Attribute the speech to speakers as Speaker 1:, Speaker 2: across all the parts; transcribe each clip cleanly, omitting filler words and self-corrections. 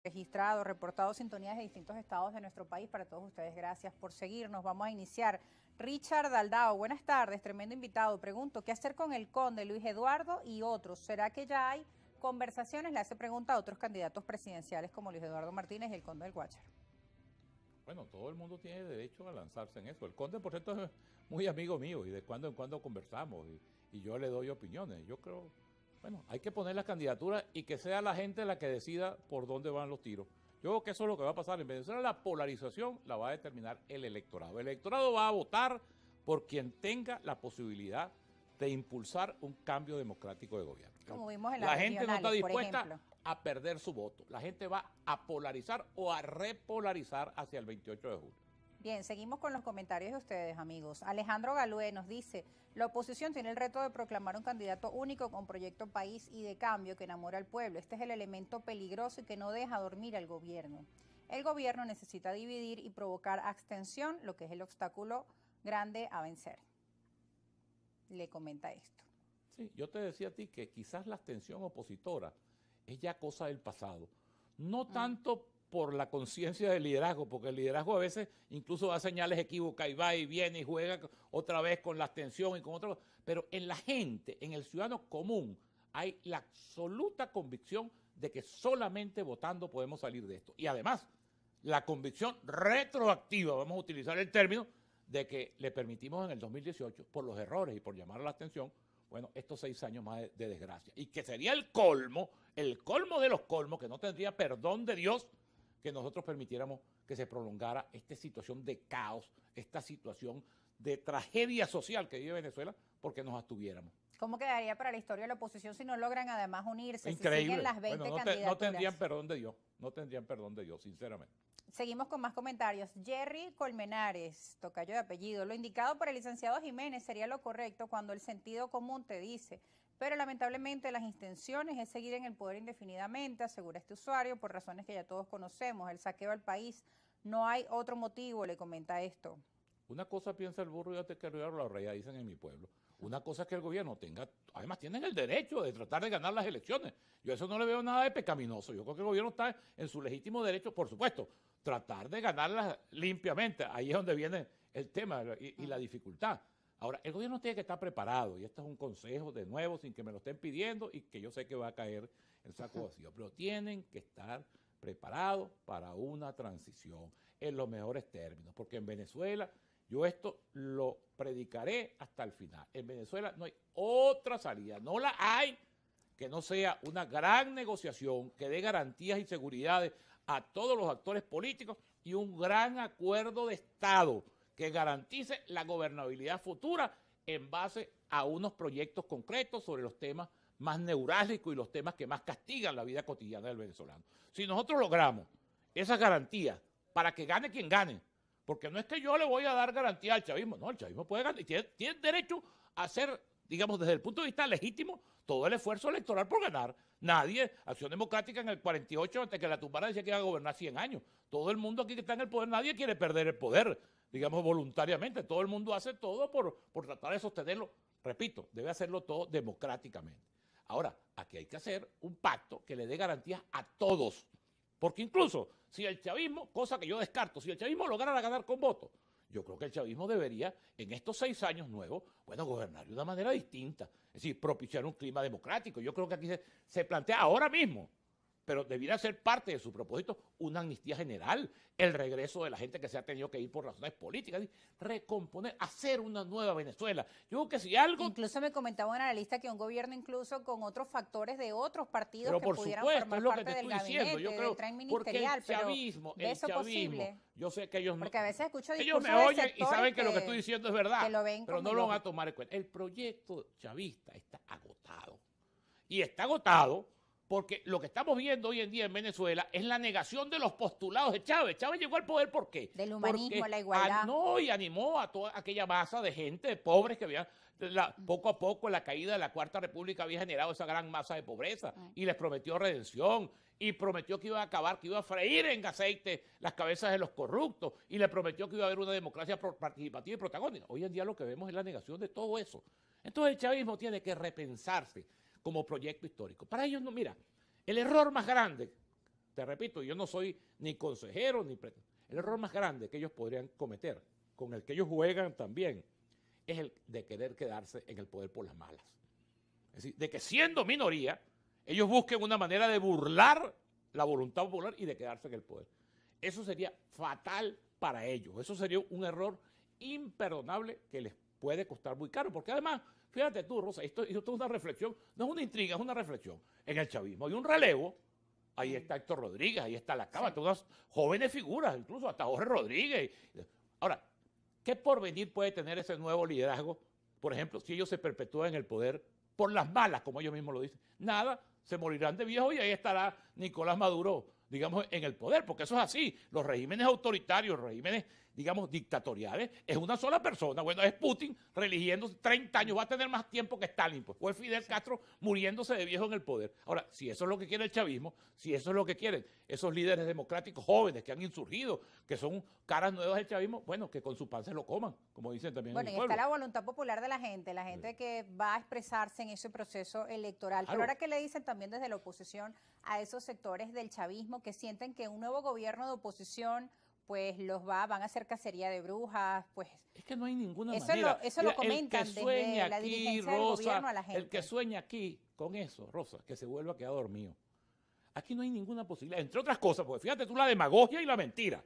Speaker 1: Registrado, reportado sintonías de distintos estados de nuestro país. Para todos ustedes, gracias por seguirnos. Vamos a iniciar. Richard Daldao, buenas tardes, tremendo invitado. Pregunto, ¿qué hacer con el conde Luis Eduardo y otros? ¿Será que ya hay conversaciones? Le hace pregunta a otros candidatos presidenciales como Luis Eduardo Martínez y el conde del Guácharo.
Speaker 2: Bueno, todo el mundo tiene derecho a lanzarse en eso. El conde, por cierto, es muy amigo mío y de cuando en cuando conversamos y yo le doy opiniones. Yo creo, bueno, hay que poner las candidaturas y que sea la gente la que decida por dónde van los tiros. Yo creo que eso es lo que va a pasar. En Venezuela la polarización la va a determinar el electorado. El electorado va a votar por quien tenga la posibilidad de impulsar un cambio democrático de gobierno.
Speaker 1: Como vimos en
Speaker 2: la gente no está
Speaker 1: por ejemplo,
Speaker 2: dispuesta a perder su voto. La gente va a polarizar o a repolarizar hacia el 28 de julio.
Speaker 1: Bien, seguimos con los comentarios de ustedes, amigos. Alejandro Galué nos dice, la oposición tiene el reto de proclamar un candidato único con proyecto país y de cambio que enamora al pueblo. Este es el elemento peligroso y que no deja dormir al gobierno. El gobierno necesita dividir y provocar abstención, lo que es el obstáculo grande a vencer. Le comenta esto.
Speaker 2: Sí, yo te decía a ti que quizás la abstención opositora es ya cosa del pasado. No tanto por la conciencia del liderazgo, porque el liderazgo a veces incluso da señales equívocas y va y viene y juega otra vez con la abstención y con otra cosa. Pero en la gente, en el ciudadano común, hay la absoluta convicción de que solamente votando podemos salir de esto. Y además, la convicción retroactiva, vamos a utilizar el término, de que le permitimos en el 2018, por los errores y por llamar a la atención, bueno, estos 6 años más de desgracia. Y que sería el colmo de los colmos, que no tendría perdón de Dios, que nosotros permitiéramos que se prolongara esta situación de caos, esta situación de tragedia social que vive Venezuela, porque nos abstuviéramos.
Speaker 1: ¿Cómo quedaría para la historia de la oposición si no logran además unirse?
Speaker 2: Increíble.
Speaker 1: Si siguen las 20
Speaker 2: bueno,
Speaker 1: candidaturas.
Speaker 2: No tendrían perdón de Dios, no tendrían perdón de Dios, sinceramente.
Speaker 1: Seguimos con más comentarios. Jerry Colmenares, tocayo de apellido. Lo indicado por el licenciado Jiménez sería lo correcto cuando el sentido común te dice, pero lamentablemente las intenciones es seguir en el poder indefinidamente, asegura este usuario, por razones que ya todos conocemos. El saqueo al país, no hay otro motivo, le comenta esto.
Speaker 2: Una cosa piensa el burro y otra que la raya, dicen en mi pueblo. Una cosa es que el gobierno tenga, además tienen el derecho de tratar de ganar las elecciones. Yo a eso no le veo nada de pecaminoso. Yo creo que el gobierno está en su legítimo derecho, por supuesto, tratar de ganarlas limpiamente. Ahí es donde viene el tema y la dificultad. Ahora, el gobierno tiene que estar preparado, y este es un consejo de nuevo, sin que me lo estén pidiendo, y que yo sé que va a caer el saco vacío, pero tienen que estar preparados para una transición en los mejores términos, porque en Venezuela, yo esto lo predicaré hasta el final, en Venezuela no hay otra salida, no la hay que no sea una gran negociación que dé garantías y seguridades a todos los actores políticos y un gran acuerdo de Estado que garantice la gobernabilidad futura en base a unos proyectos concretos sobre los temas más neurálgicos y los temas que más castigan la vida cotidiana del venezolano. Si nosotros logramos esas garantías para que gane quien gane, porque no es que yo le voy a dar garantía al chavismo, no, el chavismo puede ganar, tiene derecho a hacer, digamos, desde el punto de vista legítimo, todo el esfuerzo electoral por ganar. Nadie, Acción Democrática en el 48, antes que la tumbara, decía que iba a gobernar 100 años. Todo el mundo aquí que está en el poder, nadie quiere perder el poder, digamos, voluntariamente. Todo el mundo hace todo por tratar de sostenerlo. Repito, debe hacerlo todo democráticamente. Ahora, aquí hay que hacer un pacto que le dé garantías a todos. Porque incluso si el chavismo, cosa que yo descarto, si el chavismo lograra ganar con votos, yo creo que el chavismo debería, en estos 6 años nuevos, bueno, gobernar de una manera distinta. Es decir, propiciar un clima democrático. Yo creo que aquí se plantea ahora mismo, pero debiera ser parte de su propósito una amnistía general, el regreso de la gente que se ha tenido que ir por razones políticas, recomponer, hacer una nueva Venezuela. Yo creo que si algo...
Speaker 1: Incluso me comentaba un analista que un gobierno incluso con otros factores de otros partidos
Speaker 2: pero
Speaker 1: que
Speaker 2: por
Speaker 1: pudieran
Speaker 2: supuesto,
Speaker 1: formar
Speaker 2: es lo que
Speaker 1: parte
Speaker 2: te
Speaker 1: del
Speaker 2: estoy diciendo.
Speaker 1: gabinete,
Speaker 2: Yo creo,
Speaker 1: del tren
Speaker 2: porque
Speaker 1: ministerial,
Speaker 2: el chavismo,
Speaker 1: posible?
Speaker 2: Yo sé que ellos no...
Speaker 1: Porque a veces escucho
Speaker 2: Ellos me
Speaker 1: discursos
Speaker 2: oyen y saben que lo que estoy diciendo es verdad,
Speaker 1: que lo ven
Speaker 2: pero
Speaker 1: como
Speaker 2: no lo van a tomar en cuenta. El proyecto chavista está agotado. Y está agotado porque lo que estamos viendo hoy en día en Venezuela es la negación de los postulados de Chávez. Chávez llegó al poder ¿por qué?
Speaker 1: Del humanismo,
Speaker 2: porque
Speaker 1: la igualdad.
Speaker 2: no, y animó a toda aquella masa de gente, de pobres que había, poco a poco la caída de la Cuarta República había generado esa gran masa de pobreza y les prometió redención y prometió que iba a acabar, que iba a freír en aceite las cabezas de los corruptos y le prometió que iba a haber una democracia participativa y protagónica. Hoy en día lo que vemos es la negación de todo eso. Entonces el chavismo tiene que repensarse como proyecto histórico. Para ellos, no, mira, el error más grande te repito, yo no soy ni consejero ni... El error más grande que ellos podrían cometer, con el que ellos juegan también, es el de querer quedarse en el poder por las malas. Es decir, de que siendo minoría, ellos busquen una manera de burlar la voluntad popular y de quedarse en el poder. Eso sería fatal para ellos. Eso sería un error imperdonable que les puede costar muy caro. Porque además, fíjate tú, Rosa, esto es una reflexión, no es una intriga, es una reflexión. En el chavismo hay un relevo. Ahí está Héctor Rodríguez, ahí está la Cava, todas jóvenes figuras, incluso hasta Jorge Rodríguez. Ahora, ¿qué porvenir puede tener ese nuevo liderazgo? Por ejemplo, si ellos se perpetúan en el poder por las malas, como ellos mismos lo dicen. Nada, se morirán de viejos y ahí estará Nicolás Maduro, digamos, en el poder, porque eso es así. Los regímenes autoritarios, regímenes, digamos, dictatoriales, es una sola persona. Bueno, es Putin religiéndose 30 años, va a tener más tiempo que Stalin, pues. O es Fidel Castro muriéndose de viejo en el poder. Ahora, si eso es lo que quiere el chavismo, si eso es lo que quieren esos líderes democráticos jóvenes que han insurgido, que son caras nuevas del chavismo, bueno, que con su pan se lo coman, como dicen también en el pueblo.
Speaker 1: Bueno, y está la voluntad popular de la gente que va a expresarse en ese proceso electoral.
Speaker 2: Claro.
Speaker 1: Pero ahora, ¿qué le dicen también desde la oposición a esos sectores del chavismo que sienten que un nuevo gobierno de oposición pues van a hacer cacería de brujas? Pues
Speaker 2: es que no hay ninguna manera.
Speaker 1: Eso lo comentan desde la dirigencia del gobierno a la gente.
Speaker 2: El que sueña aquí con eso, Rosa, que se vuelva a quedar dormido. Aquí no hay ninguna posibilidad, entre otras cosas, porque fíjate tú la demagogia y la mentira.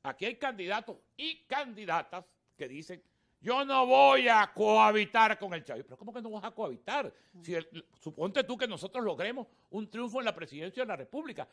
Speaker 2: Aquí hay candidatos y candidatas que dicen, yo no voy a cohabitar con el chavismo. Pero ¿cómo que no vas a cohabitar? Si suponte tú que nosotros logremos un triunfo en la presidencia de la República.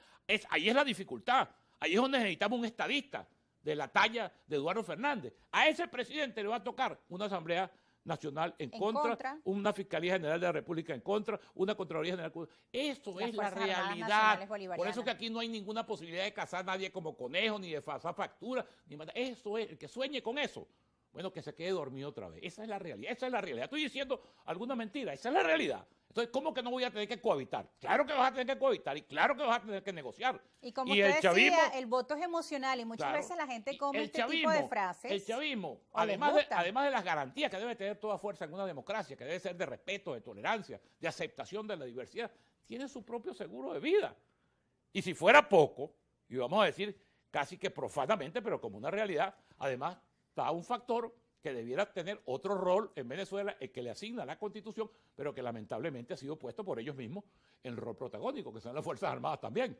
Speaker 2: Ahí es la dificultad. Ahí es donde necesitamos un estadista de la talla de Eduardo Fernández. A ese presidente le va a tocar una asamblea nacional en contra, una Fiscalía General de la República en contra, una Contraloría General. Eso es la realidad. Por eso que aquí no hay ninguna posibilidad de cazar a nadie como conejo, ni de pasar factura, ni mandar. Eso es, el que sueñe con eso, bueno, que se quede dormido otra vez. Esa es la realidad, esa es la realidad. Estoy diciendo alguna mentira, esa es la realidad. Entonces, ¿cómo que no voy a tener que cohabitar? Claro que vas a tener que cohabitar y claro que vas a tener que negociar.
Speaker 1: Y como usted decía, el voto es emocional y muchas veces la gente come este tipo de frases.
Speaker 2: El chavismo, además de las garantías que debe tener toda fuerza en una democracia, que debe ser de respeto, de tolerancia, de aceptación de la diversidad, tiene su propio seguro de vida. Y si fuera poco, y vamos a decir casi que profanamente, pero como una realidad, además está un factor que debiera tener otro rol en Venezuela, el que le asigna la Constitución, pero que lamentablemente ha sido puesto por ellos mismos en el rol protagónico, que son las Fuerzas Armadas también.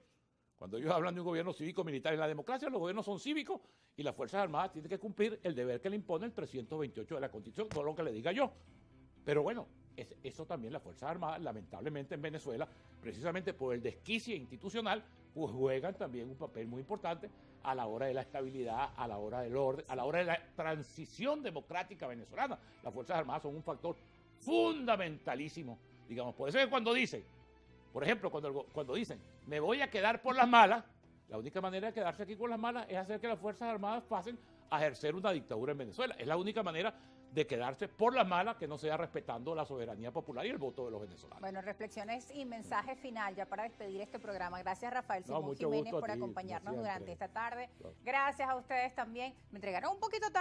Speaker 2: Cuando ellos hablan de un gobierno cívico-militar en la democracia, los gobiernos son cívicos y las Fuerzas Armadas tienen que cumplir el deber que le impone el 328 de la Constitución, todo lo que le diga yo. Pero bueno, eso también las Fuerzas Armadas, lamentablemente en Venezuela, precisamente por el desquicie institucional, pues juegan también un papel muy importante a la hora de la estabilidad, a la hora del orden, a la hora de la transición democrática venezolana. Las Fuerzas Armadas son un factor fundamentalísimo, digamos. Por eso es cuando dicen, por ejemplo, cuando dicen, me voy a quedar por las malas, la única manera de quedarse aquí con las malas es hacer que las Fuerzas Armadas pasen a ejercer una dictadura en Venezuela. Es la única manera de quedarse por las malas, que no sea respetando la soberanía popular y el voto de los venezolanos.
Speaker 1: Bueno, reflexiones y mensaje final ya para despedir este programa. Gracias, Rafael Simón Jiménez, por acompañarnos durante esta tarde. Gracias a ustedes también. Me entregaron un poquito tarde.